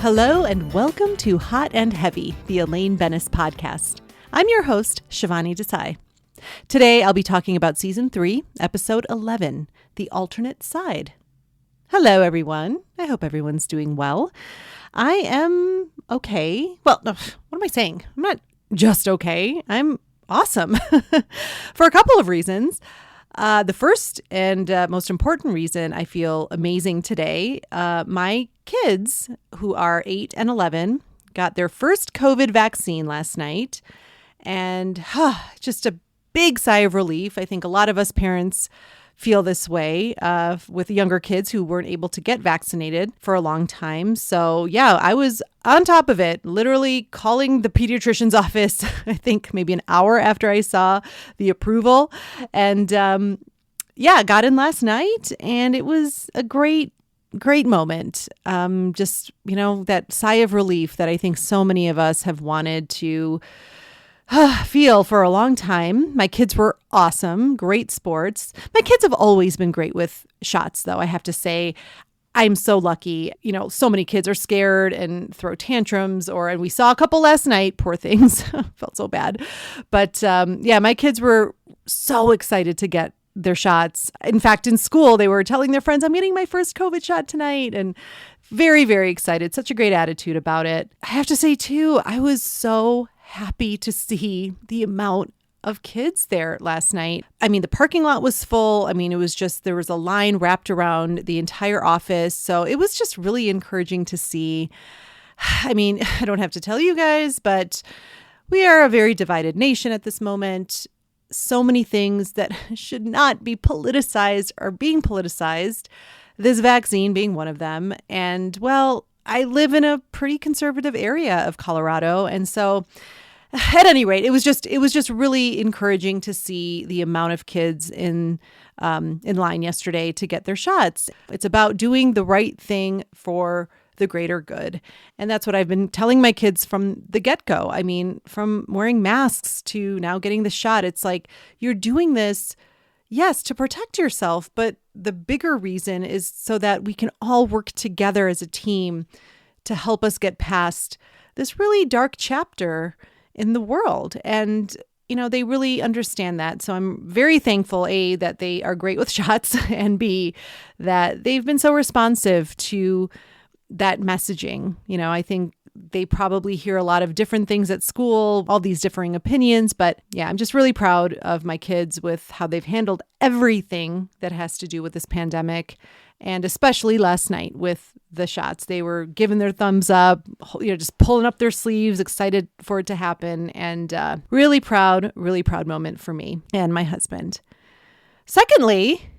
Hello and welcome to Hot and Heavy, the Elaine podcast. I'm your host, Shivani Desai. Today I'll be talking about Season 3, Episode 11, The Alternate Side. Hello, everyone. I hope everyone's doing well. I am okay. Well, no, what am I saying? I'm not just okay. I'm awesome for a couple of reasons. The first and most important reason I feel amazing today, my kids, who are 8 and 11, got their first COVID vaccine last night. And just a big sigh of relief. I think a lot of us parents feel this way with younger kids who weren't able to get vaccinated for a long time. So yeah, I was on top of it, literally calling the pediatrician's office, I think maybe an hour after I saw the approval. And got in last night, and it was a great moment. Just, that sigh of relief that I think so many of us have wanted to feel for a long time. My kids were awesome, great sports. My kids have always been great with shots, though, I have to say. I'm so lucky. So many kids are scared and throw tantrums, and we saw a couple last night, poor things. Felt so bad. But my kids were so excited to get their shots. In fact, in school, they were telling their friends, I'm getting my first COVID shot tonight, and very, very excited. Such a great attitude about it. I have to say, too, I was so happy to see the amount of kids there last night. I mean, the parking lot was full. I mean, it was just, there was a line wrapped around the entire office. So it was just really encouraging to see. I mean, I don't have to tell you guys, but we are a very divided nation at this moment. So many things that should not be politicized are being politicized. This vaccine being one of them. And well, I live in a pretty conservative area of Colorado. And so at any rate, it was just really encouraging to see the amount of kids in line yesterday to get their shots. It's about doing the right thing for the greater good. And that's what I've been telling my kids from the get-go. I mean, from wearing masks to now getting the shot, it's like you're doing this, yes, to protect yourself, but the bigger reason is so that we can all work together as a team to help us get past this really dark chapter in the world. And, they really understand that. So I'm very thankful, A, that they are great with shots, and B, that they've been so responsive to that messaging. I think they probably hear a lot of different things at school, all these differing opinions. But yeah, I'm just really proud of my kids with how they've handled everything that has to do with this pandemic. And especially last night with the shots, they were giving their thumbs up, just pulling up their sleeves, excited for it to happen. And really proud moment for me and my husband. Secondly,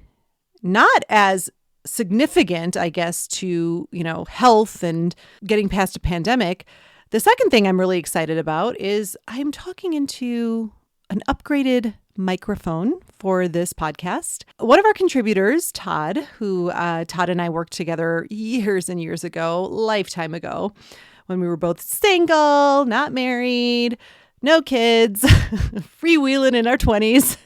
not as significant, I guess, to, health and getting past a pandemic. The second thing I'm really excited about is I'm talking into an upgraded microphone for this podcast. One of our contributors, Todd, Todd and I worked together years and years ago, lifetime ago, when we were both single, not married, no kids, freewheeling in our 20s.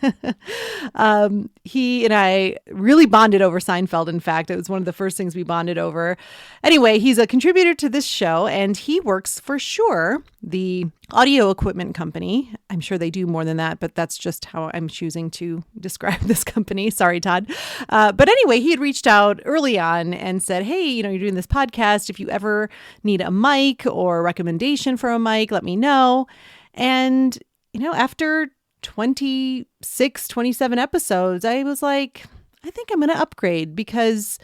He and I really bonded over Seinfeld. In fact, it was one of the first things we bonded over. Anyway, he's a contributor to this show, and he works for Shure, the audio equipment company. I'm sure they do more than that, but that's just how I'm choosing to describe this company. Sorry, Todd. But anyway, he had reached out early on and said, hey, you're doing this podcast. If you ever need a mic or a recommendation for a mic, let me know. And, after 26, 27 episodes, I was like, I think I'm going to upgrade, because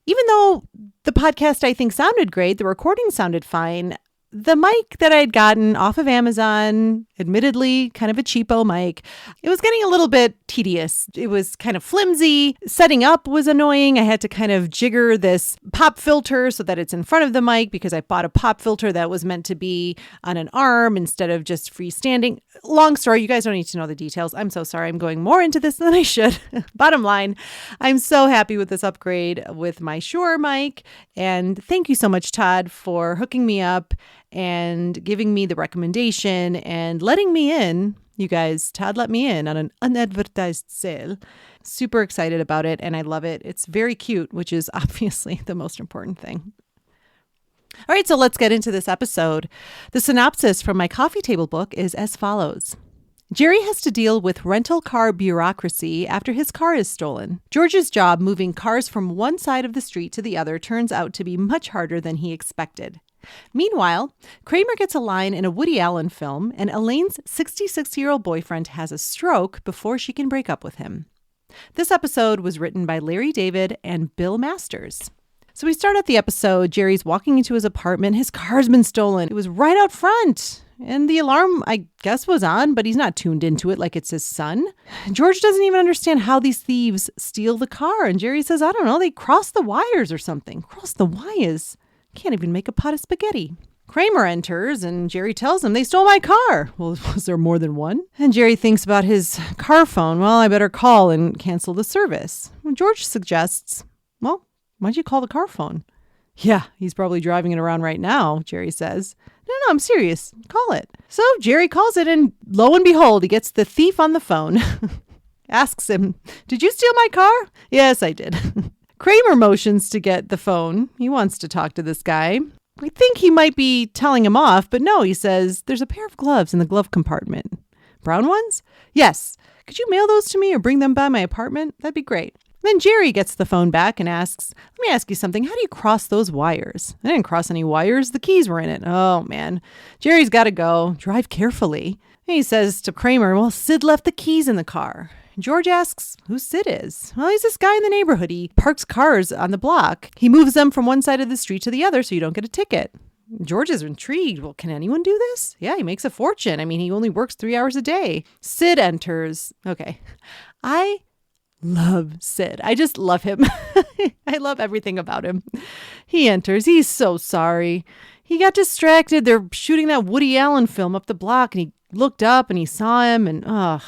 even though the podcast, I think, sounded great, the recording sounded fine, the mic that I'd gotten off of Amazon, admittedly kind of a cheapo mic, it was getting a little bit tedious. It was kind of flimsy. Setting up was annoying. I had to kind of jigger this pop filter so that it's in front of the mic, because I bought a pop filter that was meant to be on an arm instead of just freestanding. Long story, you guys don't need to know the details. I'm so sorry. I'm going more into this than I should. Bottom line, I'm so happy with this upgrade with my Shure mic. And thank you so much, Todd, for hooking me up and giving me the recommendation and letting me in. You guys, Todd let me in on an unadvertised sale. Super excited about it, and I love it. It's very cute, which is obviously the most important thing. All right, so let's get into this episode. The synopsis from my coffee table book is as follows. Jerry has to deal with rental car bureaucracy after his car is stolen. George's job moving cars from one side of the street to the other turns out to be much harder than he expected. Meanwhile, Kramer gets a line in a Woody Allen film, and Elaine's 66-year-old boyfriend has a stroke before she can break up with him. This episode was written by Larry David and Bill Masters. So we start out the episode. Jerry's walking into his apartment. His car's been stolen. It was right out front. And the alarm, I guess, was on, but he's not tuned into it like it's his son. George doesn't even understand how these thieves steal the car. And Jerry says, I don't know, they cross the wires or something. Cross the wires? Can't even make a pot of spaghetti. Kramer enters and Jerry tells him they stole my car. Well, was there more than one? And Jerry thinks about his car phone. Well, I better call and cancel the service. George suggests, well, why'd you call the car phone? Yeah, he's probably driving it around right now, Jerry says. No, I'm serious. Call it. So Jerry calls it, and lo and behold, he gets the thief on the phone. Asks him, did you steal my car? Yes, I did. Kramer motions to get the phone. He wants to talk to this guy. We think he might be telling him off, but no, he says, there's a pair of gloves in the glove compartment. Brown ones? Yes. Could you mail those to me or bring them by my apartment? That'd be great. Then Jerry gets the phone back and asks, let me ask you something. How do you cross those wires? I didn't cross any wires. The keys were in it. Oh, man. Jerry's got to go. Drive carefully. And he says to Kramer, well, Sid left the keys in the car. George asks who Sid is. Well, he's this guy in the neighborhood. He parks cars on the block. He moves them from one side of the street to the other so you don't get a ticket. George is intrigued. Well, can anyone do this? Yeah, he makes a fortune. I mean, he only works 3 hours a day. Sid enters. Okay. I love Sid. I just love him. I love everything about him. He enters. He's so sorry. He got distracted. They're shooting that Woody Allen film up the block, and he looked up and he saw him, and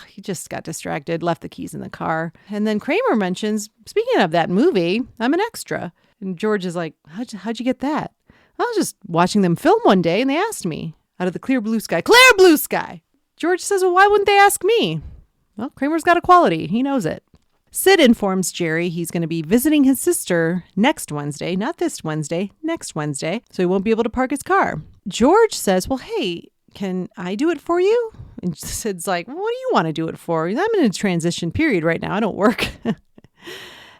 he just got distracted, left the keys in the car. And then Kramer mentions, speaking of that movie, I'm an extra. And George is like, how'd you get that? I was just watching them film one day, and they asked me. Out of the clear blue sky. Clear blue sky! George says, well, why wouldn't they ask me? Well, Kramer's got a quality. He knows it. Sid informs Jerry he's going to be visiting his sister next Wednesday, not this Wednesday, next Wednesday, so he won't be able to park his car. George says, well, hey, can I do it for you? And Sid's like, well, what do you want to do it for? I'm in a transition period right now. I don't work.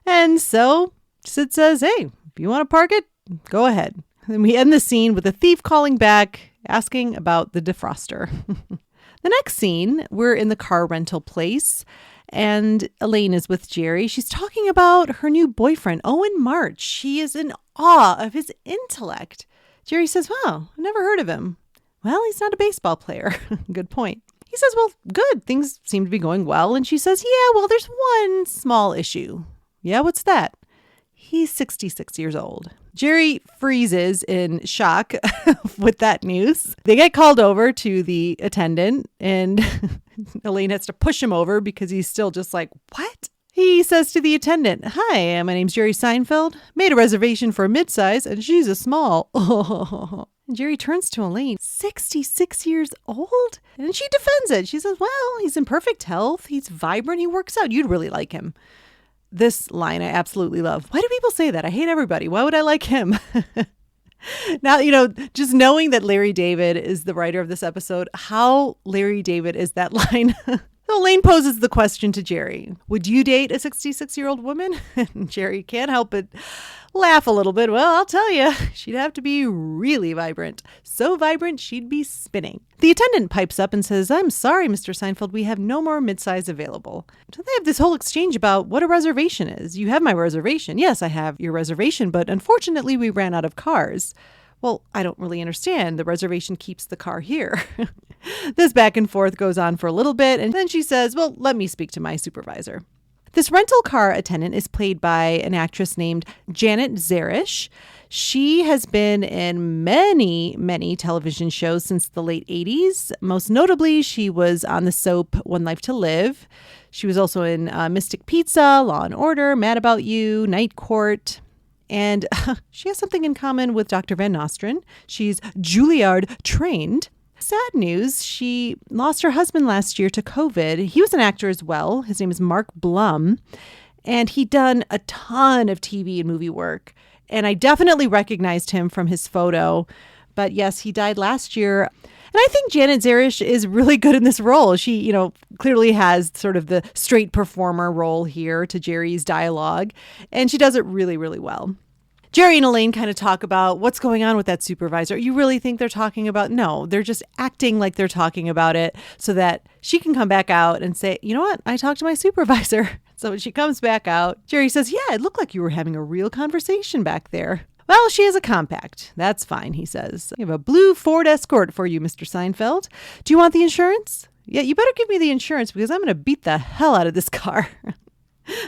And so Sid says, hey, if you want to park it, go ahead. And we end the scene with a thief calling back, asking about the defroster. The next scene, we're in the car rental place. And Elaine is with Jerry. She's talking about her new boyfriend, Owen March. She is in awe of his intellect. Jerry says, wow, I've never heard of him. Well, he's not a baseball player. Good point. He says, well, good. Things seem to be going well. And she says, yeah, well, there's one small issue. Yeah, what's that? He's 66 years old. Jerry freezes in shock with that news. They get called over to the attendant, and Elaine has to push him over because he's still just like, what? He says to the attendant, hi, my name's Jerry Seinfeld. Made a reservation for a midsize, and she's a small. And Jerry turns to Elaine, 66 years old? And she defends it. She says, well, he's in perfect health. He's vibrant. He works out. You'd really like him. This line I absolutely love. Why do people say that? I hate everybody. Why would I like him? Now, just knowing that Larry David is the writer of this episode, how Larry David is that line. So Elaine poses the question to Jerry. Would you date a 66-year-old woman? And Jerry can't help but laugh a little bit. Well, I'll tell you, she'd have to be really vibrant. So vibrant, she'd be spinning. The attendant pipes up and says, I'm sorry, Mr. Seinfeld, we have no more midsize available. So they have this whole exchange about what a reservation is. You have my reservation. Yes, I have your reservation, but unfortunately we ran out of cars. Well, I don't really understand. The reservation keeps the car here. This back and forth goes on for a little bit, and then she says, well, let me speak to my supervisor. This rental car attendant is played by an actress named Janet Zarish. She has been in many, many television shows since the late 80s. Most notably, she was on the soap One Life to Live. She was also in Mystic Pizza, Law and Order, Mad About You, Night Court. And she has something in common with Dr. Van Nostrand. She's Juilliard trained. Sad news, she lost her husband last year to COVID. He was an actor as well. His name is Mark Blum. And he'd done a ton of TV and movie work. And I definitely recognized him from his photo. But yes, he died last year. And I think Janet Zarish is really good in this role. She, clearly has sort of the straight performer role here to Jerry's dialogue. And she does it really, really well. Jerry and Elaine kind of talk about what's going on with that supervisor. You really think they're talking about? No, they're just acting like they're talking about it so that she can come back out and say, you know what? I talked to my supervisor. So when she comes back out, Jerry says, yeah, it looked like you were having a real conversation back there. Well, she has a compact. That's fine, he says. I have a blue Ford Escort for you, Mr. Seinfeld. Do you want the insurance? Yeah, you better give me the insurance because I'm going to beat the hell out of this car.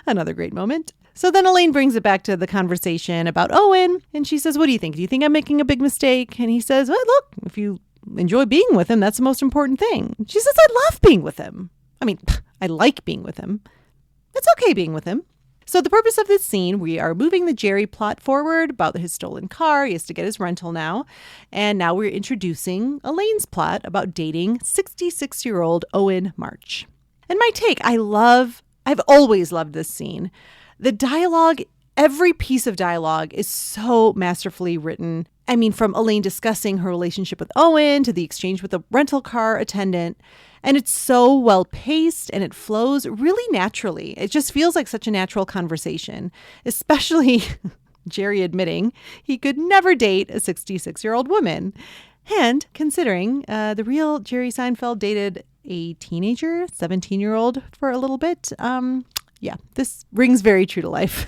Another great moment. So then Elaine brings it back to the conversation about Owen. And she says, what do you think? Do you think I'm making a big mistake? And he says, well, look, if you enjoy being with him, that's the most important thing. She says, I love being with him. I mean, I like being with him. It's okay being with him. So the purpose of this scene, we are moving the Jerry plot forward about his stolen car. He has to get his rental now. And now we're introducing Elaine's plot about dating 66-year-old Owen March. And my take, I've always loved this scene. The dialogue, every piece of dialogue is so masterfully written. I mean, from Elaine discussing her relationship with Owen to the exchange with the rental car attendant. And it's so well paced and it flows really naturally. It just feels like such a natural conversation, especially Jerry admitting he could never date a 66-year-old woman. And considering the real Jerry Seinfeld dated a teenager, 17-year-old for a little bit. Yeah, this rings very true to life.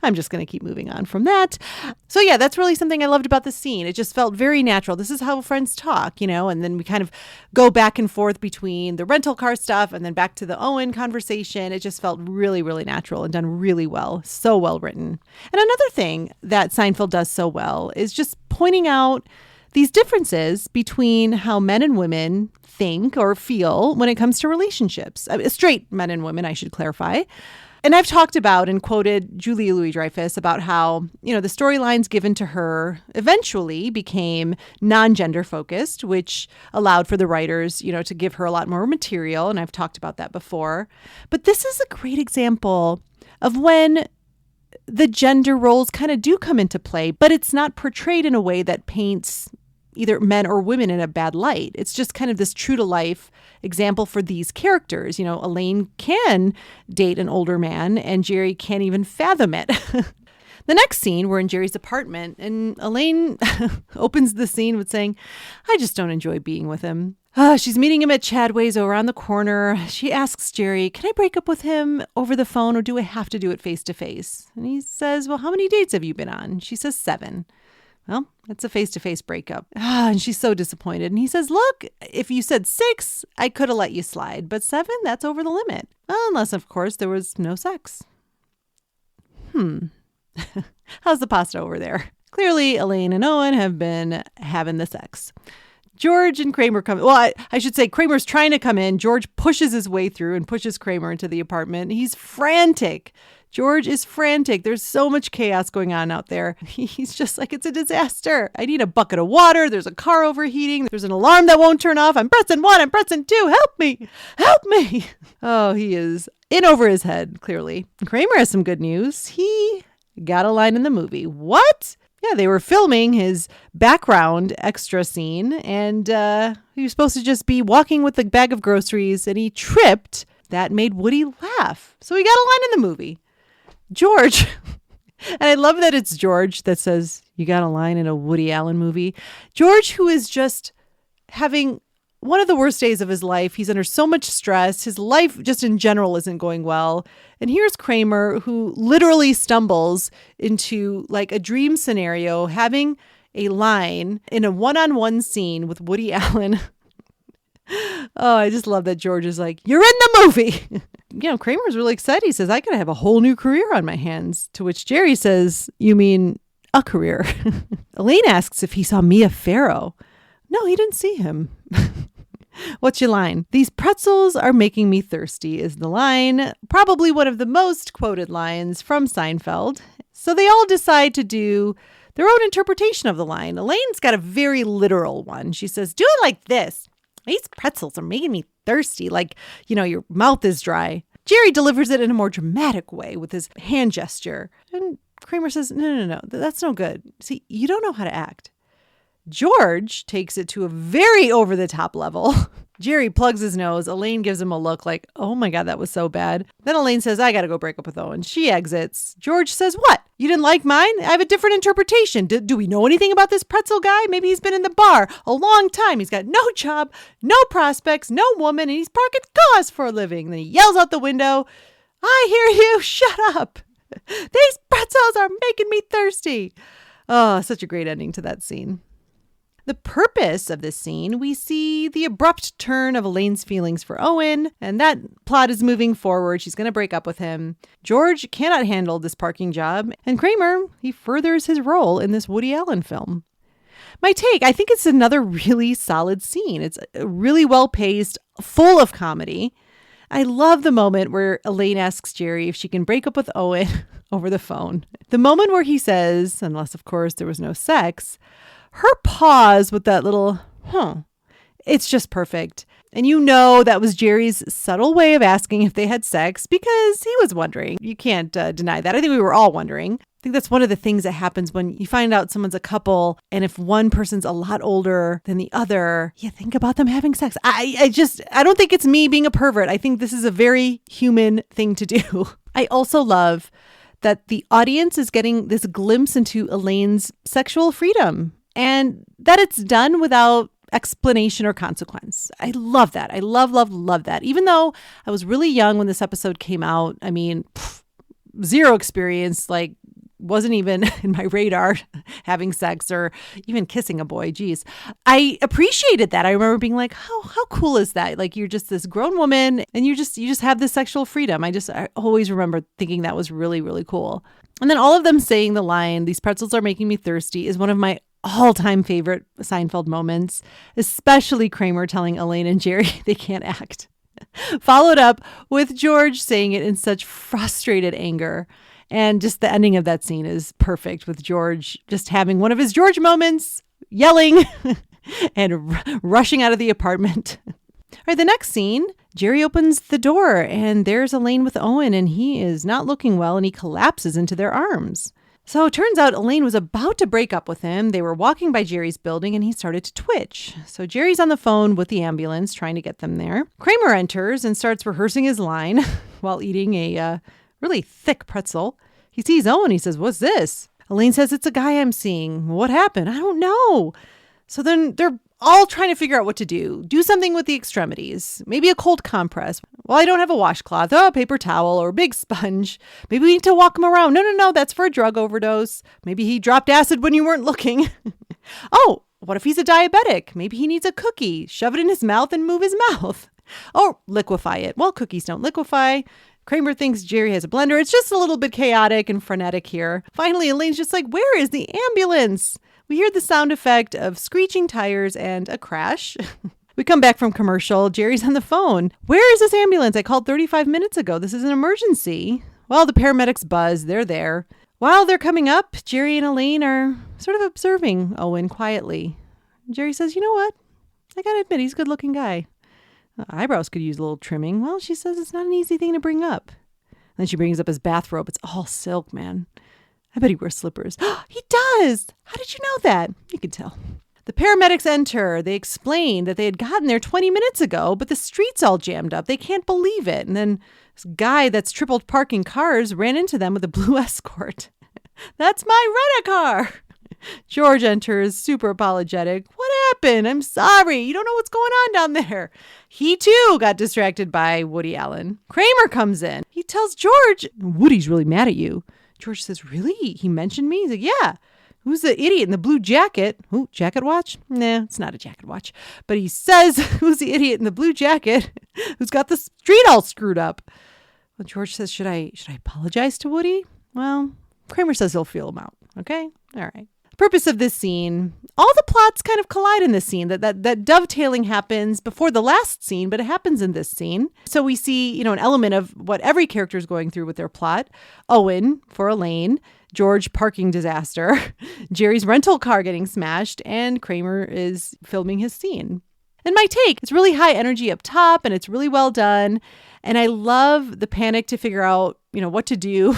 I'm just going to keep moving on from that. So yeah, that's really something I loved about the scene. It just felt very natural. This is how friends talk, and then we kind of go back and forth between the rental car stuff and then back to the Owen conversation. It just felt really, really natural and done really well. So well written. And another thing that Seinfeld does so well is just pointing out these differences between how men and women think or feel when it comes to relationships. Straight men and women, I should clarify. And I've talked about and quoted Julia Louis-Dreyfus about how, the storylines given to her eventually became non-gender focused, which allowed for the writers, to give her a lot more material. And I've talked about that before. But this is a great example of when the gender roles kind of do come into play, but it's not portrayed in a way that paints either men or women in a bad light. It's just kind of this true to life example for these characters. Elaine can date an older man and Jerry can't even fathom it. The next scene, we're in Jerry's apartment and Elaine opens the scene with saying, I just don't enjoy being with him. She's meeting him at Chadway's around the corner. She asks Jerry, can I break up with him over the phone or do I have to do it face to face? And he says, well, how many dates have you been on? She says 7. Well, it's a face-to-face breakup. And she's so disappointed. And he says, look, if you said 6, I could have let you slide. But 7, that's over the limit. Unless, of course, there was no sex. How's the pasta over there? Clearly, Elaine and Owen have been having the sex. George and Kramer come. Well, I should say Kramer's trying to come in. George pushes his way through and pushes Kramer into the apartment. He's frantic. George is frantic. There's so much chaos going on out there. He's just like, it's a disaster. I need a bucket of water. There's a car overheating. There's an alarm that won't turn off. I'm pressing 1. I'm pressing 2. Help me. Help me. Oh, he is in over his head, clearly. Kramer has some good news. He got a line in the movie. What? Yeah, they were filming his background extra scene, and he was supposed to just be walking with a bag of groceries, and he tripped. That made Woody laugh. So he got a line in the movie. George, and I love that it's George that says, you got a line in a Woody Allen movie. George, who is just having one of the worst days of his life. He's under so much stress. His life just in general isn't going well. And here's Kramer, who literally stumbles into like a dream scenario, having a line in a one-on-one scene with Woody Allen. Oh, I just love that George is like, you're in the movie. Kramer's really excited. He says, I could have a whole new career on my hands. To which Jerry says, you mean a career? Elaine asks if he saw Mia Farrow. No, he didn't see him. What's your line? These pretzels are making me thirsty is the line. Probably one of the most quoted lines from Seinfeld. So they all decide to do their own interpretation of the line. Elaine's got a very literal one. She says, do it like this. These pretzels are making me thirsty. Like, your mouth is dry. Jerry delivers it in a more dramatic way with his hand gesture. And Kramer says, no, that's no good. See, you don't know how to act. George takes it to a very over-the-top level. Jerry plugs his nose. Elaine gives him a look like, oh my God, that was so bad. Then Elaine says, I got to go break up with Owen. She exits. George says, what? You didn't like mine? I have a different interpretation. Do we know anything about this pretzel guy? Maybe he's been in the bar a long time. He's got no job, no prospects, no woman, and he's parking cars for a living. Then he yells out the window, I hear you. Shut up. These pretzels are making me thirsty. Oh, such a great ending to that scene. The purpose of this scene, we see the abrupt turn of Elaine's feelings for Owen, and that plot is moving forward. She's going to break up with him. George cannot handle this parking job, and Kramer, he furthers his role in this Woody Allen film. My take, I think it's another really solid scene. It's really well-paced, full of comedy. I love the moment where Elaine asks Jerry if she can break up with Owen over the phone. The moment where he says, unless of course there was no sex, her pause with that little, it's just perfect. And you know that was Jerry's subtle way of asking if they had sex because he was wondering. You can't deny that. I think we were all wondering. I think that's one of the things that happens when you find out someone's a couple and if one person's a lot older than the other, you think about them having sex. I don't think it's me being a pervert. I think this is a very human thing to do. I also love that the audience is getting this glimpse into Elaine's sexual freedom. And that it's done without explanation or consequence. I love that. I love that. Even though I was really young when this episode came out, I mean, zero experience, like wasn't even in my radar having sex or even kissing a boy. Geez. I appreciated that. I remember being like, how cool is that? Like you're just this grown woman and you just have this sexual freedom. I always remember thinking that was really, really cool. And then all of them saying the line, these pretzels are making me thirsty, is one of my all-time favorite Seinfeld moments, especially Kramer telling Elaine and Jerry they can't act. Followed up with George saying it in such frustrated anger. And just the ending of that scene is perfect with George just having one of his George moments, yelling and rushing out of the apartment. All right, the next scene, Jerry opens the door and there's Elaine with Owen and he is not looking well and he collapses into their arms. So it turns out Elaine was about to break up with him. They were walking by Jerry's building and he started to twitch. So Jerry's on the phone with the ambulance trying to get them there. Kramer enters and starts rehearsing his line while eating a really thick pretzel. He sees Owen. He says, what's this? Elaine says, it's a guy I'm seeing. What happened? I don't know. So then they're all trying to figure out what to do. Do something with the extremities. Maybe a cold compress. Well, I don't have a washcloth. Oh, a paper towel or a big sponge. Maybe we need to walk him around. No. That's for a drug overdose. Maybe he dropped acid when you weren't looking. Oh, what if he's a diabetic? Maybe he needs a cookie. Shove it in his mouth and move his mouth. Oh, liquefy it. Well, cookies don't liquefy. Kramer thinks Jerry has a blender. It's just a little bit chaotic and frenetic here. Finally, Elaine's just like, where is the ambulance? We hear the sound effect of screeching tires and a crash. We come back from commercial. Jerry's on the phone. Where is this ambulance? I called 35 minutes ago. This is an emergency. Well, the paramedics buzz. They're there. While they're coming up, Jerry and Elaine are sort of observing Owen quietly. Jerry says, you know what? I gotta admit, he's a good-looking guy. Eyebrows could use a little trimming. Well, she says it's not an easy thing to bring up. Then she brings up his bathrobe. It's all silk, man. I bet he wears slippers. He does. How did you know that? You can tell. The paramedics enter. They explain that they had gotten there 20 minutes ago, but the street's all jammed up. They can't believe it. And then this guy that's tripled parking cars ran into them with a blue Escort. That's my rent-a-car. George enters, super apologetic. What happened? I'm sorry. You don't know what's going on down there. He too got distracted by Woody Allen. Kramer comes in. He tells George, Woody's really mad at you. George says, really? He mentioned me? He's like, yeah. Who's the idiot in the blue jacket? Ooh, jacket watch? Nah, it's not a jacket watch. But he says, who's the idiot in the blue jacket who's got the street all screwed up? Well, George says, should I apologize to Woody? Well, Kramer says he'll feel him out. Okay? All right. Purpose of this scene, all the plots kind of collide in this scene. That dovetailing happens before the last scene, but it happens in this scene. So we see, an element of what every character is going through with their plot. Owen for Elaine, George parking disaster, Jerry's rental car getting smashed, and Kramer is filming his scene. And my take, it's really high energy up top and it's really well done. And I love the panic to figure out, what to do.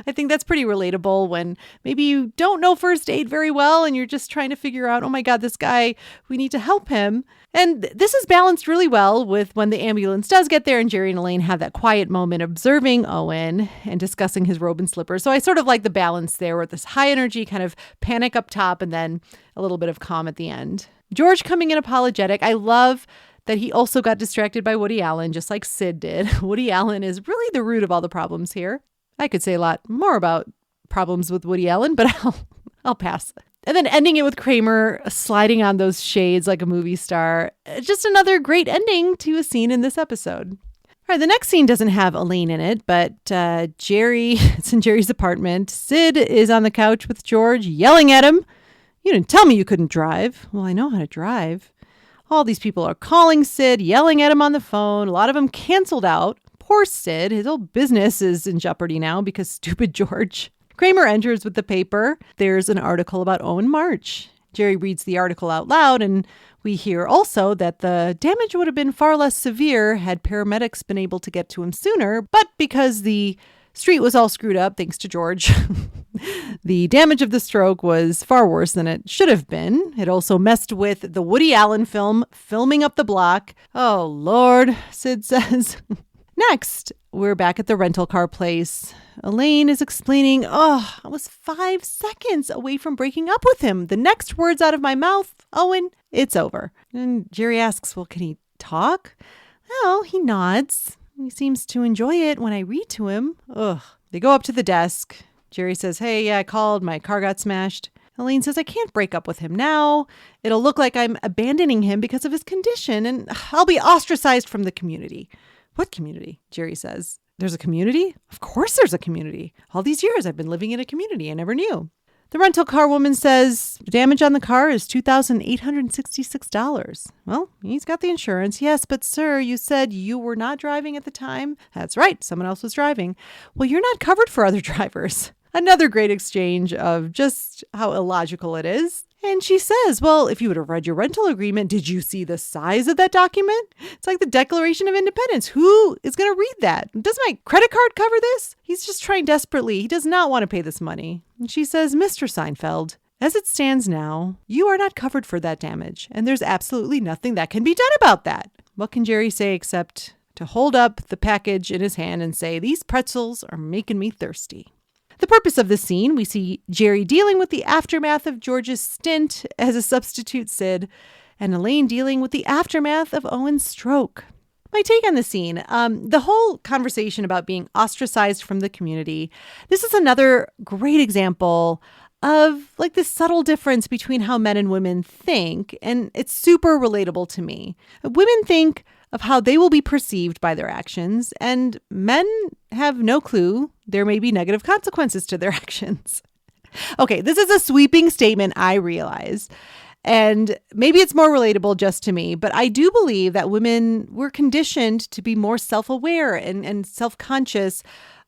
I think that's pretty relatable when maybe you don't know first aid very well and you're just trying to figure out, oh my God, this guy, we need to help him. And this is balanced really well with when the ambulance does get there and Jerry and Elaine have that quiet moment observing Owen and discussing his robe and slippers. So I sort of like the balance there with this high energy kind of panic up top and then a little bit of calm at the end. George coming in apologetic. I love that he also got distracted by Woody Allen, just like Sid did. Woody Allen is really the root of all the problems here. I could say a lot more about problems with Woody Allen, but I'll pass. And then ending it with Kramer sliding on those shades like a movie star. Just another great ending to a scene in this episode. All right, the next scene doesn't have Elaine in it, but it's in Jerry's apartment. Sid is on the couch with George yelling at him. You didn't tell me you couldn't drive. Well, I know how to drive. All these people are calling Sid, yelling at him on the phone. A lot of them canceled out. Poor Sid. His whole business is in jeopardy now because stupid George. Kramer enters with the paper. There's an article about Owen March. Jerry reads the article out loud, and we hear also that the damage would have been far less severe had paramedics been able to get to him sooner, but because the street was all screwed up, thanks to George, the damage of the stroke was far worse than it should have been. It also messed with the Woody Allen film, Filming Up the Block. Oh, Lord, Sid says. Next, we're back at the rental car place. Elaine is explaining, I was 5 seconds away from breaking up with him. The next words out of my mouth, Owen, it's over. And Jerry asks, well, can he talk? Well, he nods. He seems to enjoy it when I read to him. They go up to the desk. Jerry says, hey, yeah, I called. My car got smashed. Elaine says, I can't break up with him now. It'll look like I'm abandoning him because of his condition, and I'll be ostracized from the community. What community? Jerry says. There's a community? Of course there's a community. All these years I've been living in a community. I never knew. The rental car woman says the damage on the car is $2,866. Well, he's got the insurance. Yes, but sir, you said you were not driving at the time. That's right. Someone else was driving. Well, you're not covered for other drivers. Another great exchange of just how illogical it is. And she says, well, if you would have read your rental agreement, did you see the size of that document? It's like the Declaration of Independence. Who is going to read that? Does my credit card cover this? He's just trying desperately. He does not want to pay this money. And she says, Mr. Seinfeld, as it stands now, you are not covered for that damage. And there's absolutely nothing that can be done about that. What can Jerry say except to hold up the package in his hand and say, these pretzels are making me thirsty. The purpose of the scene, we see Jerry dealing with the aftermath of George's stint as a substitute Sid, and Elaine dealing with the aftermath of Owen's stroke. My take on the scene, the whole conversation about being ostracized from the community, this is another great example of like this subtle difference between how men and women think, and it's super relatable to me. Women think of how they will be perceived by their actions, and men have no clue there may be negative consequences to their actions. Okay, this is a sweeping statement, I realize, and maybe it's more relatable just to me, but I do believe that women were conditioned to be more self-aware and self-conscious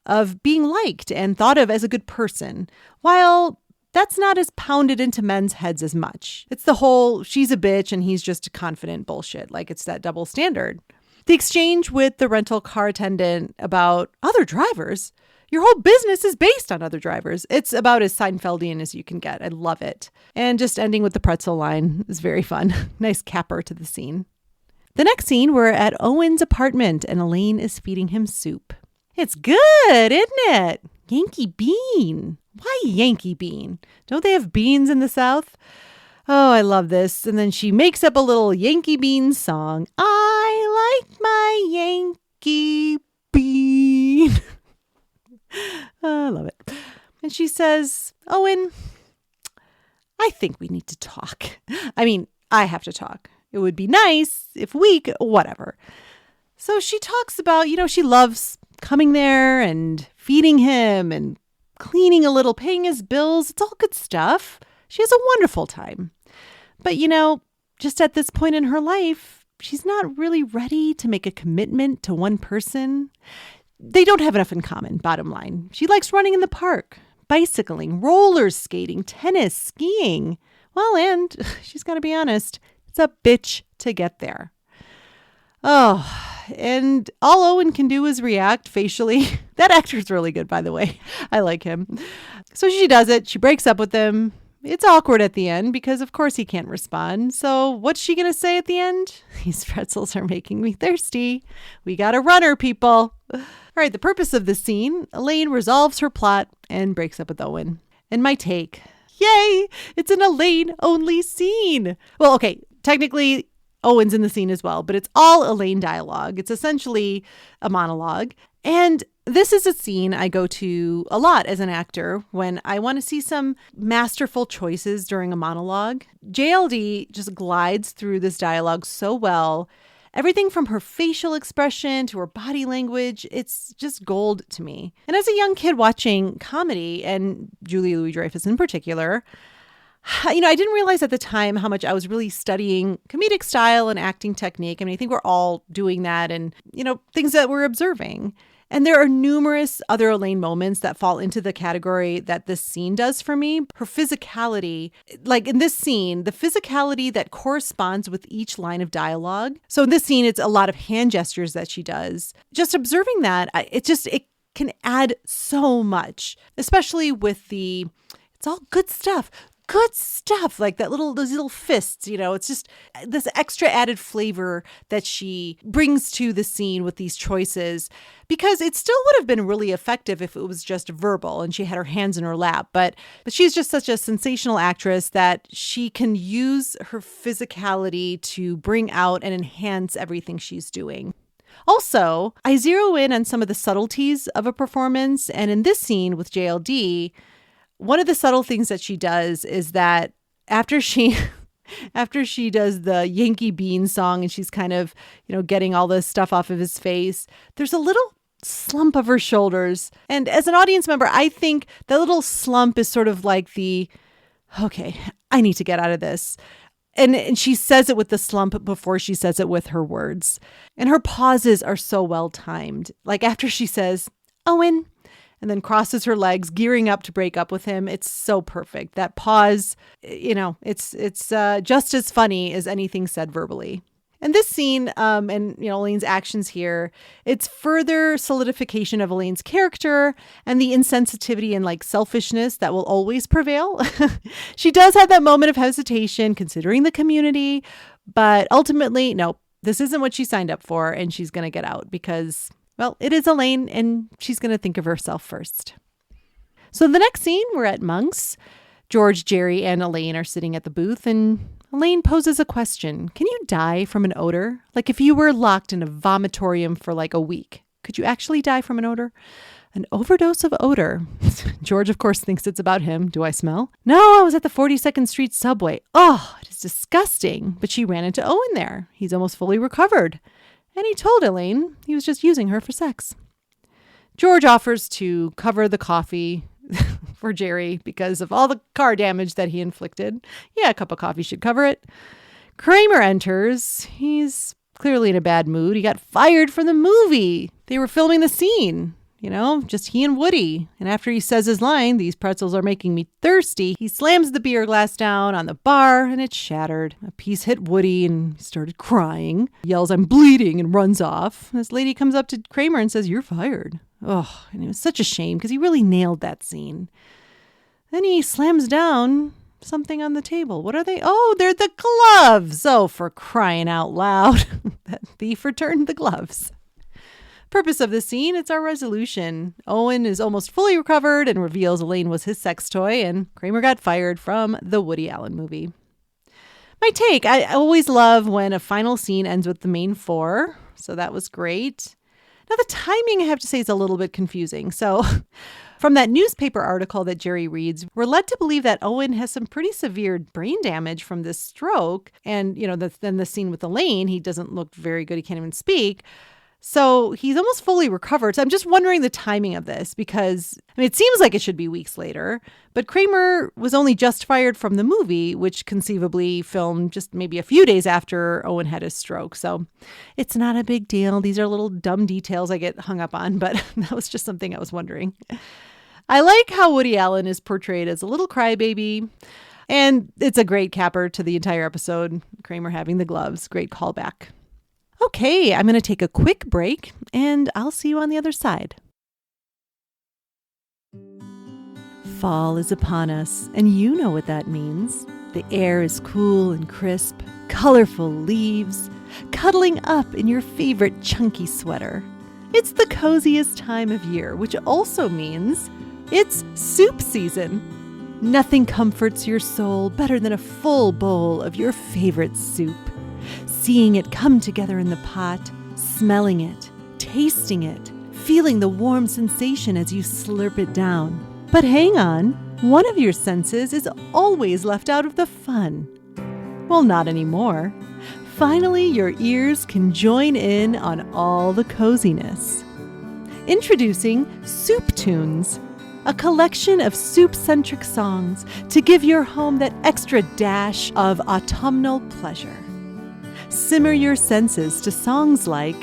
of being liked and thought of as a good person, while that's not as pounded into men's heads as much. It's the whole, she's a bitch and he's just a confident bullshit. Like it's that double standard. The exchange with the rental car attendant about other drivers. Your whole business is based on other drivers. It's about as Seinfeldian as you can get. I love it. And just ending with the pretzel line is very fun. Nice capper to the scene. The next scene, we're at Owen's apartment and Elaine is feeding him soup. It's good, isn't it? Yankee Bean. Why Yankee Bean? Don't they have beans in the South? Oh, I love this. And then she makes up a little Yankee Bean song. I like my Yankee Bean. Oh, I love it. And she says, Owen, I think we need to talk. I mean, I have to talk. It would be nice if we could, whatever. So she talks about, she loves coming there and feeding him and cleaning a little, paying his bills. It's all good stuff. She has a wonderful time. But, just at this point in her life, she's not really ready to make a commitment to one person. They don't have enough in common, bottom line. She likes running in the park, bicycling, roller skating, tennis, skiing. Well, and she's got to be honest, it's a bitch to get there. Oh, and all Owen can do is react facially. That actor's really good, by the way. I like him. So she does it. She breaks up with him. It's awkward at the end because, of course, he can't respond. So what's she going to say at the end? These pretzels are making me thirsty. We got a runner, people. All right, the purpose of this scene, Elaine resolves her plot and breaks up with Owen. And my take, yay, it's an Elaine-only scene. Well, okay, technically, Owen's in the scene as well, but it's all Elaine dialogue. It's essentially a monologue. And this is a scene I go to a lot as an actor when I want to see some masterful choices during a monologue. JLD just glides through this dialogue so well. Everything from her facial expression to her body language, it's just gold to me. And as a young kid watching comedy, and Julia Louis-Dreyfus in particular, I didn't realize at the time how much I was really studying comedic style and acting technique. I think we're all doing that and, things that we're observing. And there are numerous other Elaine moments that fall into the category that this scene does for me. Her physicality, like in this scene, the physicality that corresponds with each line of dialogue. So in this scene, it's a lot of hand gestures that she does. Just observing that, it can add so much, especially with it's all good stuff. Good stuff, like those little fists, it's just this extra added flavor that she brings to the scene with these choices, because it still would have been really effective if it was just verbal and she had her hands in her lap. But she's just such a sensational actress that she can use her physicality to bring out and enhance everything she's doing. Also, I zero in on some of the subtleties of a performance. And in this scene with JLD, one of the subtle things that she does is that after she does the Yankee Bean song and she's kind of, getting all this stuff off of his face, there's a little slump of her shoulders. And as an audience member, I think the little slump is sort of like okay, I need to get out of this. And she says it with the slump before she says it with her words. And her pauses are so well timed. Like after she says, Owen, and then crosses her legs, gearing up to break up with him. It's so perfect. That pause, it's just as funny as anything said verbally. And this scene, and Elaine's actions here, it's further solidification of Elaine's character and the insensitivity and selfishness that will always prevail. She does have that moment of hesitation considering the community, but ultimately, no, this isn't what she signed up for, and she's going to get out because, well, it is Elaine, and she's going to think of herself first. So the next scene, we're at Monk's. George, Jerry, and Elaine are sitting at the booth, and Elaine poses a question. Can you die from an odor? Like if you were locked in a vomitorium for a week, could you actually die from an odor? An overdose of odor. George, of course, thinks it's about him. Do I smell? No, I was at the 42nd Street subway. Oh, it is disgusting. But she ran into Owen there. He's almost fully recovered. And he told Elaine he was just using her for sex. George offers to cover the coffee for Jerry because of all the car damage that he inflicted. Yeah, a cup of coffee should cover it. Kramer enters. He's clearly in a bad mood. He got fired from the movie. They were filming the scene, just he and Woody. And after he says his line, these pretzels are making me thirsty, he slams the beer glass down on the bar and it shattered. A piece hit Woody and he started crying, yells, I'm bleeding, and runs off. This lady comes up to Kramer and says, you're fired. Oh, and it was such a shame because he really nailed that scene. Then he slams down something on the table. What are they? Oh, they're the gloves. Oh, for crying out loud. That thief returned the gloves. Purpose of the scene, it's our resolution. Owen is almost fully recovered and reveals Elaine was his sex toy, and Kramer got fired from the Woody Allen movie. My take, I always love when a final scene ends with the main four, so that was great. Now, the timing, I have to say, is a little bit confusing. So from that newspaper article that Jerry reads, we're led to believe that Owen has some pretty severe brain damage from this stroke. And, then the scene with Elaine, he doesn't look very good. He can't even speak. So he's almost fully recovered. So I'm just wondering the timing of this because, it seems like it should be weeks later, but Kramer was only just fired from the movie, which conceivably filmed just maybe a few days after Owen had his stroke. So it's not a big deal. These are little dumb details I get hung up on, but that was just something I was wondering. I like how Woody Allen is portrayed as a little crybaby. And it's a great capper to the entire episode. Kramer having the gloves. Great callback. Okay, I'm going to take a quick break, and I'll see you on the other side. Fall is upon us, and you know what that means. The air is cool and crisp, colorful leaves, cuddling up in your favorite chunky sweater. It's the coziest time of year, which also means it's soup season. Nothing comforts your soul better than a full bowl of your favorite soup. Seeing it come together in the pot, smelling it, tasting it, feeling the warm sensation as you slurp it down. But hang on, one of your senses is always left out of the fun. Well, not anymore. Finally, your ears can join in on all the coziness. Introducing Soup Tunes, a collection of soup-centric songs to give your home that extra dash of autumnal pleasure. Simmer your senses to songs like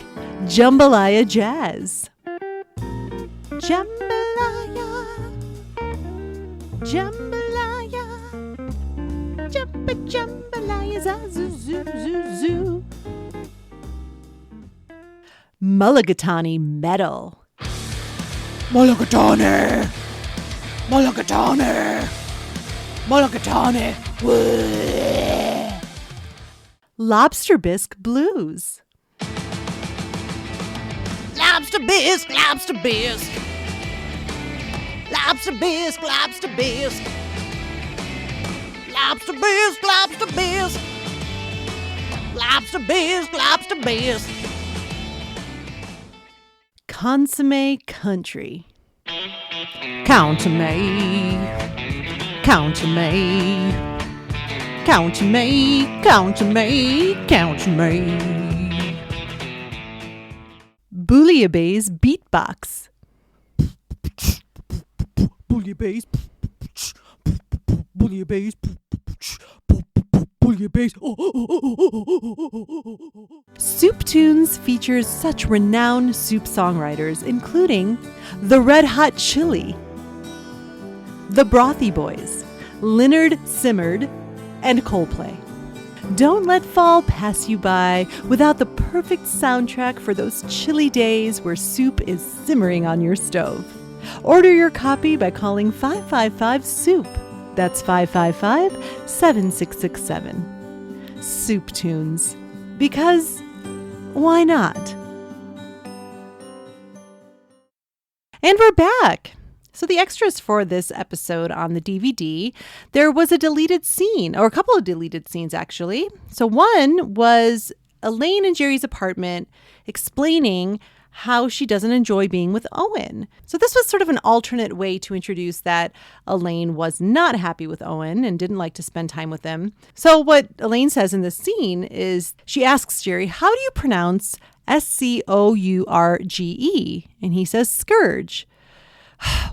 Jambalaya Jazz. Jambalaya, jambalaya, jambalaya, zoo. Mulligatawny Metal. Mulligatawny, mulligatawny, mulligatawny. Lobster Bisque Blues. Lobster bisque, lobster bisque. Lobster bisque, lobster bisque. Lobster bisque, lobster bisque. Lobster bisque, lobster bisque. Consomme Country. Count to me. Count to me. Count to me, count to me, count to me. Bouillabaisse Beatbox. Bouillabaisse. Bouillabaisse. Bouillabaisse. Soup Tunes features such renowned soup songwriters, including the Red Hot Chili, the Brothy Boys, Leonard Simard, and Coldplay. Don't let fall pass you by without the perfect soundtrack for those chilly days where soup is simmering on your stove. Order your copy by calling 555-SOUP. That's 555-7667. Soup Tunes. Because why not? And we're back. So the extras for this episode on the DVD, there was a deleted scene, or a couple of deleted scenes actually. So one was Elaine in Jerry's apartment explaining how she doesn't enjoy being with Owen. So this was sort of an alternate way to introduce that Elaine was not happy with Owen and didn't like to spend time with him. So what Elaine says in this scene is she asks Jerry, how do you pronounce Scourge? And he says scourge.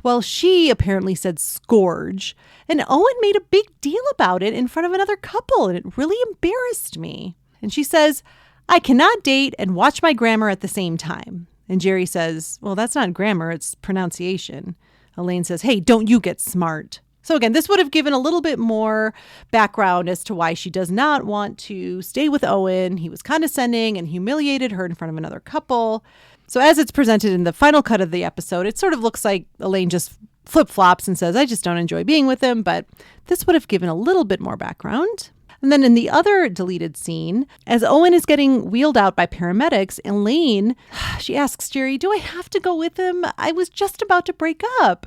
Well, she apparently said scourge, and Owen made a big deal about it in front of another couple, and it really embarrassed me. And she says, I cannot date and watch my grammar at the same time. And Jerry says, well, that's not grammar, it's pronunciation. Elaine says, hey, don't you get smart. So again, this would have given a little bit more background as to why she does not want to stay with Owen. He was condescending and humiliated her in front of another couple. So as it's presented in the final cut of the episode, it sort of looks like Elaine just flip-flops and says, I just don't enjoy being with him. But this would have given a little bit more background. And then in the other deleted scene, as Owen is getting wheeled out by paramedics, Elaine, she asks Jerry, do I have to go with him? I was just about to break up.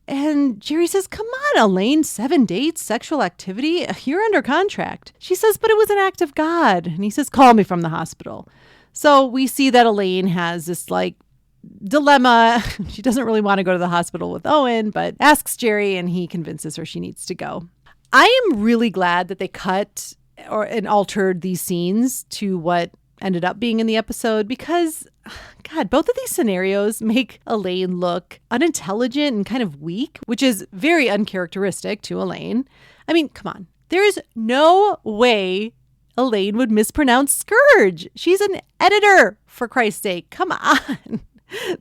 And Jerry says, come on, Elaine, 7 dates, sexual activity, you're under contract. She says, but it was an act of God. And he says, call me from the hospital. So we see that Elaine has this dilemma. She doesn't really want to go to the hospital with Owen, but asks Jerry and he convinces her she needs to go. I am really glad that they cut and altered these scenes to what ended up being in the episode because, God, both of these scenarios make Elaine look unintelligent and kind of weak, which is very uncharacteristic to Elaine. I mean, come on. There is no way Elaine would mispronounce scourge. She's an editor, for Christ's sake. Come on.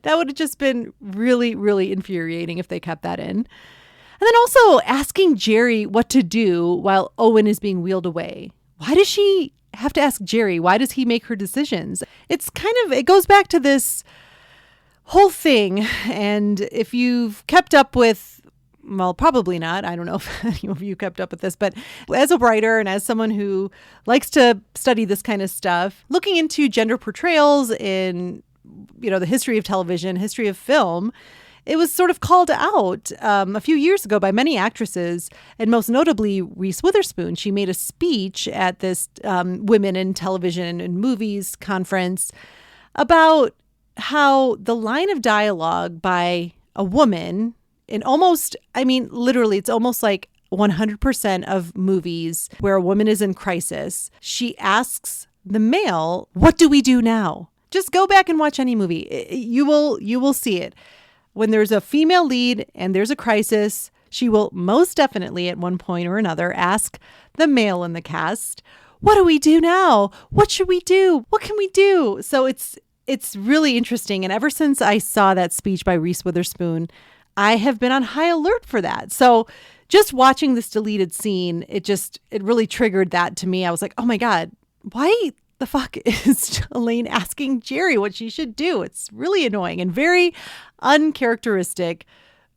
That would have just been really, really infuriating if they kept that in. And then also asking Jerry what to do while Owen is being wheeled away. Why does she have to ask Jerry? Why does he make her decisions? It goes back to this whole thing. And if you've kept up with, well, probably not. I don't know if any of you kept up with this, but as a writer and as someone who likes to study this kind of stuff, looking into gender portrayals in, the history of television, history of film, it was sort of called out a few years ago by many actresses, and most notably Reese Witherspoon. She made a speech at this Women in Television and Movies conference about how the line of dialogue by a woman in literally, it's almost like 100% of movies where a woman is in crisis, she asks the male, "What do we do now?" Just go back and watch any movie. You will see it. When there's a female lead and there's a crisis, she will most definitely at one point or another ask the male in the cast, "What do we do now? What should we do? What can we do?" So it's really interesting. And ever since I saw that speech by Reese Witherspoon, I have been on high alert for that. So just watching this deleted scene, it really triggered that to me. I was like, oh my God, why the fuck is Elaine asking Jerry what she should do? It's really annoying and very uncharacteristic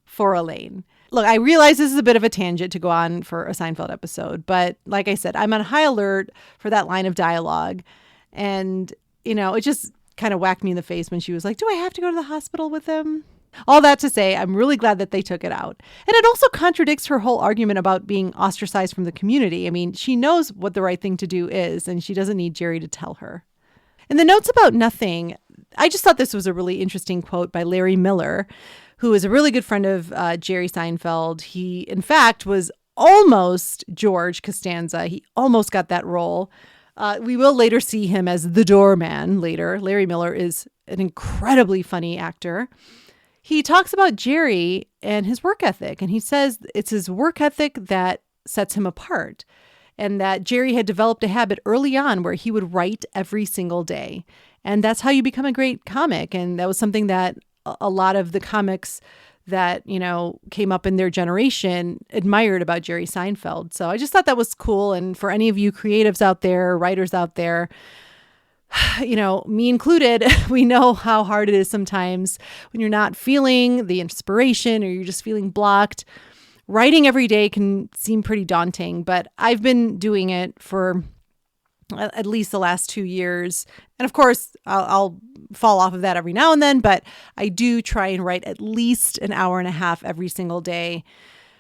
for Elaine. Look, I realize this is a bit of a tangent to go on for a Seinfeld episode, but like I said, I'm on high alert for that line of dialogue. And, it just kind of whacked me in the face when she was like, "Do I have to go to the hospital with him?" All that to say, I'm really glad that they took it out. And it also contradicts her whole argument about being ostracized from the community. I mean, she knows what the right thing to do is, and she doesn't need Jerry to tell her. In the notes about nothing, I just thought this was a really interesting quote by Larry Miller, who is a really good friend of Jerry Seinfeld. He, in fact, was almost George Costanza. He almost got that role. We will later see him as the doorman later. Larry Miller is an incredibly funny actor. He talks about Jerry and his work ethic, and he says it's his work ethic that sets him apart, and that Jerry had developed a habit early on where he would write every single day. And that's how you become a great comic. And that was something that a lot of the comics that, came up in their generation admired about Jerry Seinfeld. So I just thought that was cool. And for any of you creatives out there, writers out there, me included, we know how hard it is sometimes when you're not feeling the inspiration or you're just feeling blocked. Writing every day can seem pretty daunting, but I've been doing it for at least the last 2 years. And of course, I'll fall off of that every now and then, but I do try and write at least an hour and a half every single day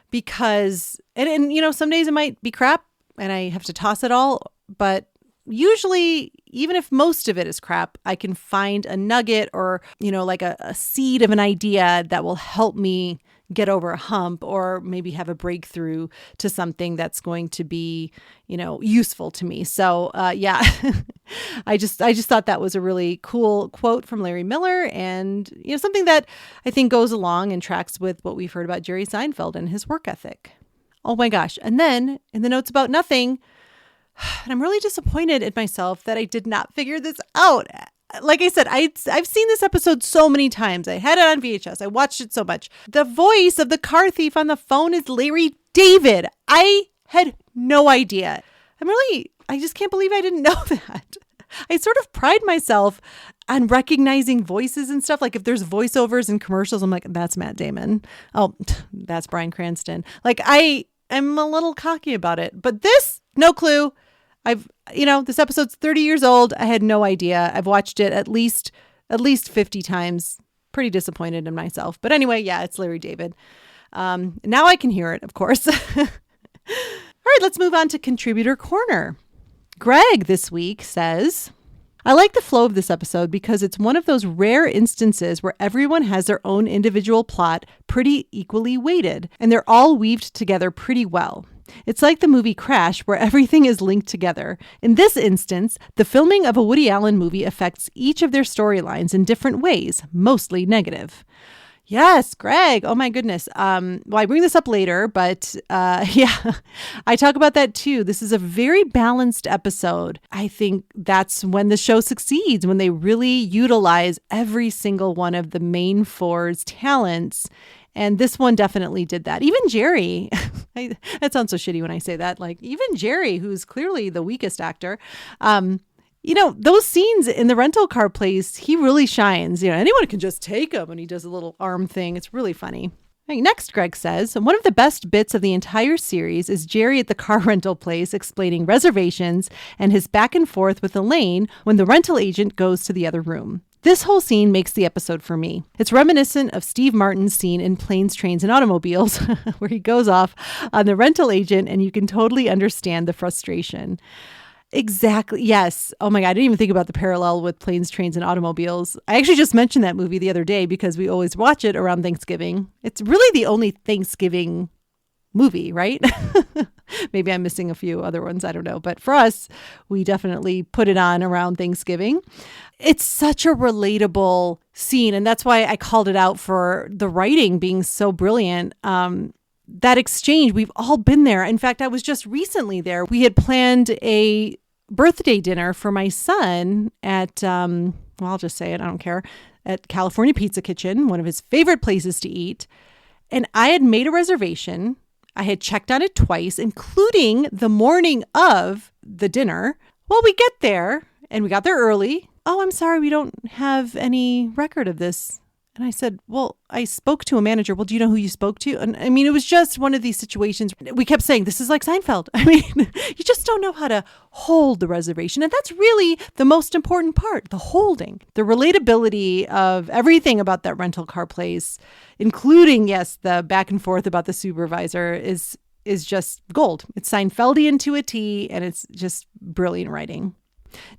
because, and some days it might be crap and I have to toss it all, but usually, even if most of it is crap, I can find a nugget or, like a seed of an idea that will help me get over a hump or maybe have a breakthrough to something that's going to be, useful to me. So, yeah, I just thought that was a really cool quote from Larry Miller and, something that I think goes along and tracks with what we've heard about Jerry Seinfeld and his work ethic. Oh my gosh. And then in the notes about nothing, and I'm really disappointed in myself that I did not figure this out. Like I said, I've seen this episode so many times. I had it on VHS. I watched it so much. The voice of the car thief on the phone is Larry David. I had no idea. I just can't believe I didn't know that. I sort of pride myself on recognizing voices and stuff. Like if there's voiceovers in commercials, I'm like, that's Matt Damon. Oh, that's Bryan Cranston. Like I'm a little cocky about it. But this, no clue. This episode's 30 years old. I had no idea. I've watched it at least 50 times. Pretty disappointed in myself. But anyway, yeah, it's Larry David. Now I can hear it, of course. All right, let's move on to Contributor Corner. Greg this week says, I like the flow of this episode because it's one of those rare instances where everyone has their own individual plot pretty equally weighted, and they're all weaved together pretty well. It's like the movie Crash, where everything is linked together. In this instance, the filming of a Woody Allen movie affects each of their storylines in different ways, mostly negative. Yes, Greg. Oh my goodness. Well, I bring this up later, but yeah, I talk about that too. This is a very balanced episode. I think that's when the show succeeds, when they really utilize every single one of the main four's talents And this one definitely did that. Even Jerry, that sounds so shitty when I say that. Like even Jerry, who's clearly the weakest actor, those scenes in the rental car place, he really shines. Anyone can just take him, and he does a little arm thing. It's really funny. Next, Greg says, one of the best bits of the entire series is Jerry at the car rental place explaining reservations and his back and forth with Elaine when the rental agent goes to the other room. This whole scene makes the episode for me. It's reminiscent of Steve Martin's scene in Planes, Trains, and Automobiles, where he goes off on the rental agent and you can totally understand the frustration. Exactly. Yes. Oh my God. I didn't even think about the parallel with Planes, Trains, and Automobiles. I actually just mentioned that movie the other day because we always watch it around Thanksgiving. It's really the only Thanksgiving movie, right? Maybe I'm missing a few other ones. I don't know. But for us, we definitely put it on around Thanksgiving. It's such a relatable scene. And that's why I called it out for the writing being so brilliant. That exchange, we've all been there. In fact, I was just recently there. We had planned a birthday dinner for my son at, I'll just say it, I don't care, at California Pizza Kitchen, one of his favorite places to eat. And I had made a reservation. I had checked on it twice, including the morning of the dinner. Well, we get there and we got there early. Oh, I'm sorry, we don't have any record of this. And I said, well, I spoke to a manager. Well, do you know who you spoke to? And I mean, it was just one of these situations. We kept saying, this is like Seinfeld. I mean, you just don't know how to hold the reservation. And that's really the most important part, the holding. The relatability of everything about that rental car place, including, yes, the back and forth about the supervisor is just gold. It's Seinfeldian to a T, and it's just brilliant writing.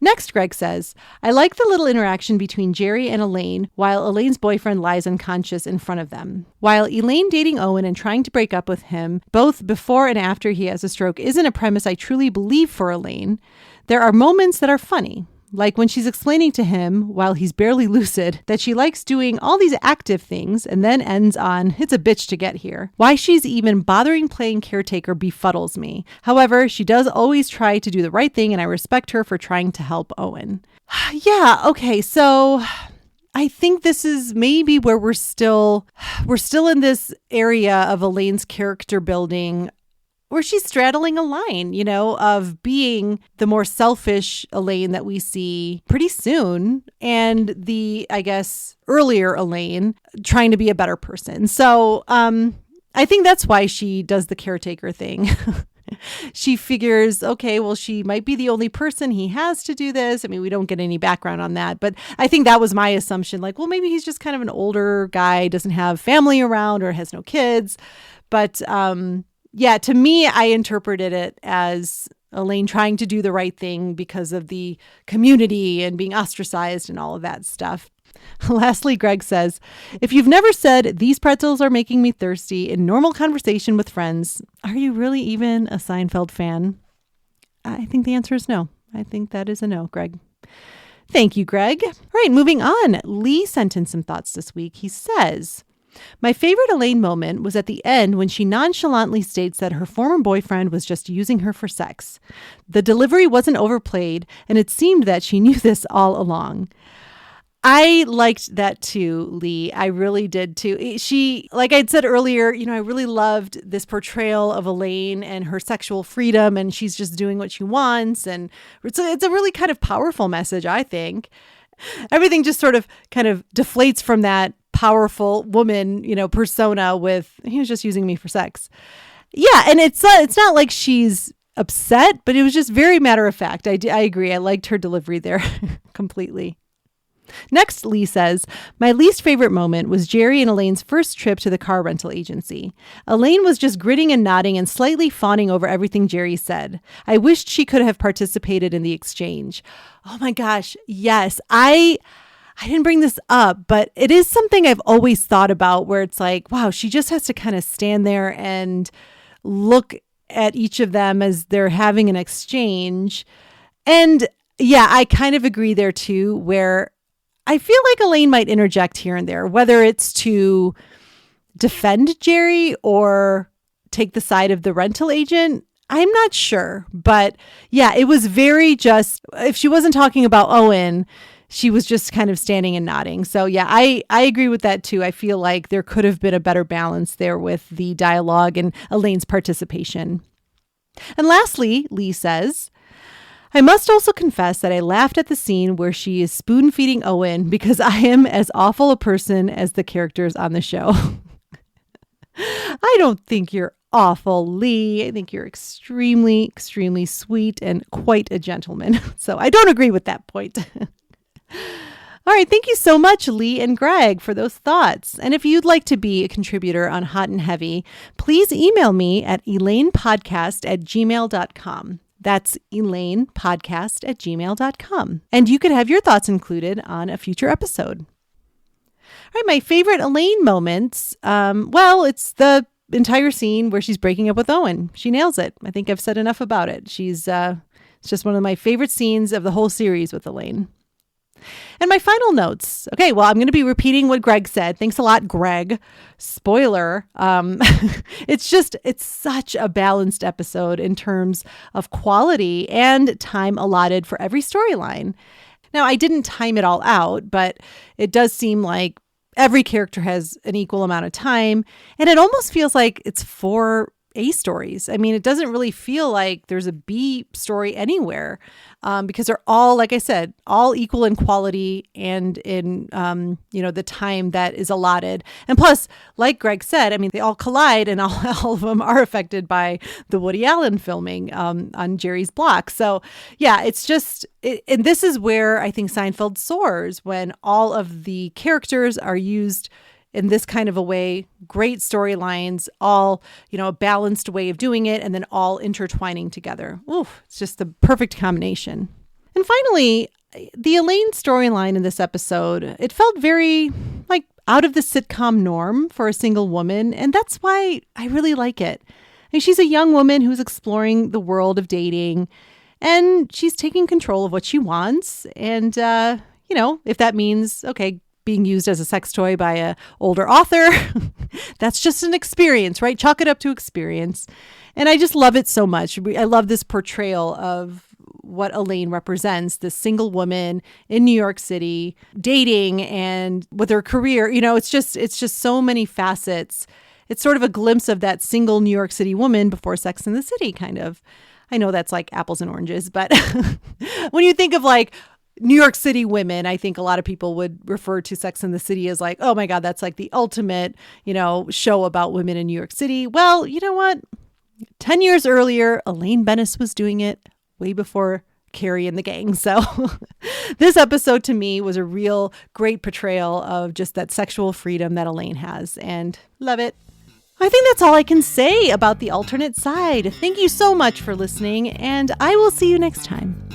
Next, Greg says, I like the little interaction between Jerry and Elaine while Elaine's boyfriend lies unconscious in front of them. While Elaine dating Owen and trying to break up with him, both before and after he has a stroke, isn't a premise I truly believe for Elaine, there are moments that are funny. Like when she's explaining to him, while he's barely lucid, that she likes doing all these active things and then ends on, it's a bitch to get here. Why she's even bothering playing caretaker befuddles me. However, she does always try to do the right thing and I respect her for trying to help Owen. Yeah, okay, so I think this is maybe where we're still in this area of Elaine's character building where she's straddling a line, of being the more selfish Elaine that we see pretty soon and the, I guess, earlier Elaine trying to be a better person. So I think that's why she does the caretaker thing. She figures, okay, well, she might be the only person he has to do this. I mean, we don't get any background on that, but I think that was my assumption. Like, well, maybe he's just kind of an older guy, doesn't have family around or has no kids. But yeah, to me, I interpreted it as Elaine trying to do the right thing because of the community and being ostracized and all of that stuff. Lastly, Greg says, if you've never said, these pretzels are making me thirsty in normal conversation with friends, are you really even a Seinfeld fan? I think the answer is no. I think that is a no, Greg. Thank you, Greg. All right, moving on. Lee sent in some thoughts this week. He says, my favorite Elaine moment was at the end when she nonchalantly states that her former boyfriend was just using her for sex. The delivery wasn't overplayed, and it seemed that she knew this all along. I liked that too, Lee. I really did too. She, like I'd said earlier, I really loved this portrayal of Elaine and her sexual freedom, and she's just doing what she wants. And it's a really kind of powerful message, I think. Everything just sort of kind of deflates from that powerful woman, persona with, he was just using me for sex. Yeah. And it's not like she's upset, but it was just very matter of fact. I agree. I liked her delivery there completely. Next, Lee says, my least favorite moment was Jerry and Elaine's first trip to the car rental agency. Elaine was just grinning and nodding and slightly fawning over everything Jerry said. I wished she could have participated in the exchange. Oh my gosh. Yes. I didn't bring this up, but it is something I've always thought about where it's like, wow, she just has to kind of stand there and look at each of them as they're having an exchange. And yeah, I kind of agree there too, where I feel like Elaine might interject here and there, whether it's to defend Jerry or take the side of the rental agent. I'm not sure, but yeah, it was very just, if she wasn't talking about Owen, she was just kind of standing and nodding. So yeah, I agree with that too. I feel like there could have been a better balance there with the dialogue and Elaine's participation. And lastly, Lee says, I must also confess that I laughed at the scene where she is spoon feeding Owen because I am as awful a person as the characters on the show. I don't think you're awful, Lee. I think you're extremely, extremely sweet and quite a gentleman. So I don't agree with that point. All right. Thank you so much, Lee and Greg, for those thoughts. And if you'd like to be a contributor on Hot and Heavy, please email me at elainepodcast@gmail.com. That's elainepodcast@gmail.com. And you could have your thoughts included on a future episode. All right. My favorite Elaine moments. It's the entire scene where she's breaking up with Owen. She nails it. I think I've said enough about it. It's just one of my favorite scenes of the whole series with Elaine. And my final notes. Okay, well, I'm going to be repeating what Greg said. Thanks a lot, Greg. Spoiler. It's such a balanced episode in terms of quality and time allotted for every storyline. Now, I didn't time it all out, but it does seem like every character has an equal amount of time. And it almost feels like it's 4 A stories. I mean, it doesn't really feel like there's a B story anywhere because they're all, like I said, all equal in quality and in, the time that is allotted. And plus, like Greg said, I mean, they all collide and all of them are affected by the Woody Allen filming on Jerry's Block. So yeah, it's just, and this is where I think Seinfeld soars, when all of the characters are used in this kind of a way, great storylines, all, a balanced way of doing it, and then all intertwining together. Oof, it's just the perfect combination. And finally, the Elaine storyline in this episode, it felt very out of the sitcom norm for a single woman. And that's why I really like it. I mean, she's a young woman who's exploring the world of dating, and she's taking control of what she wants. And, if that means, being used as a sex toy by a older author, that's just an experience, right? Chalk it up to experience. And I just love it so much. I love this portrayal of what Elaine represents, this single woman in New York City, dating and with her career. It's just so many facets. It's sort of a glimpse of that single New York City woman before Sex and the City, kind of. I know that's like apples and oranges, but when you think of New York City women, I think a lot of people would refer to Sex and the City as oh my God, that's the ultimate, show about women in New York City. Well, you know what? 10 years earlier, Elaine Bennis was doing it way before Carrie and the gang. So this episode to me was a real great portrayal of just that sexual freedom that Elaine has, and love it. I think that's all I can say about The Alternate Side. Thank you so much for listening, and I will see you next time.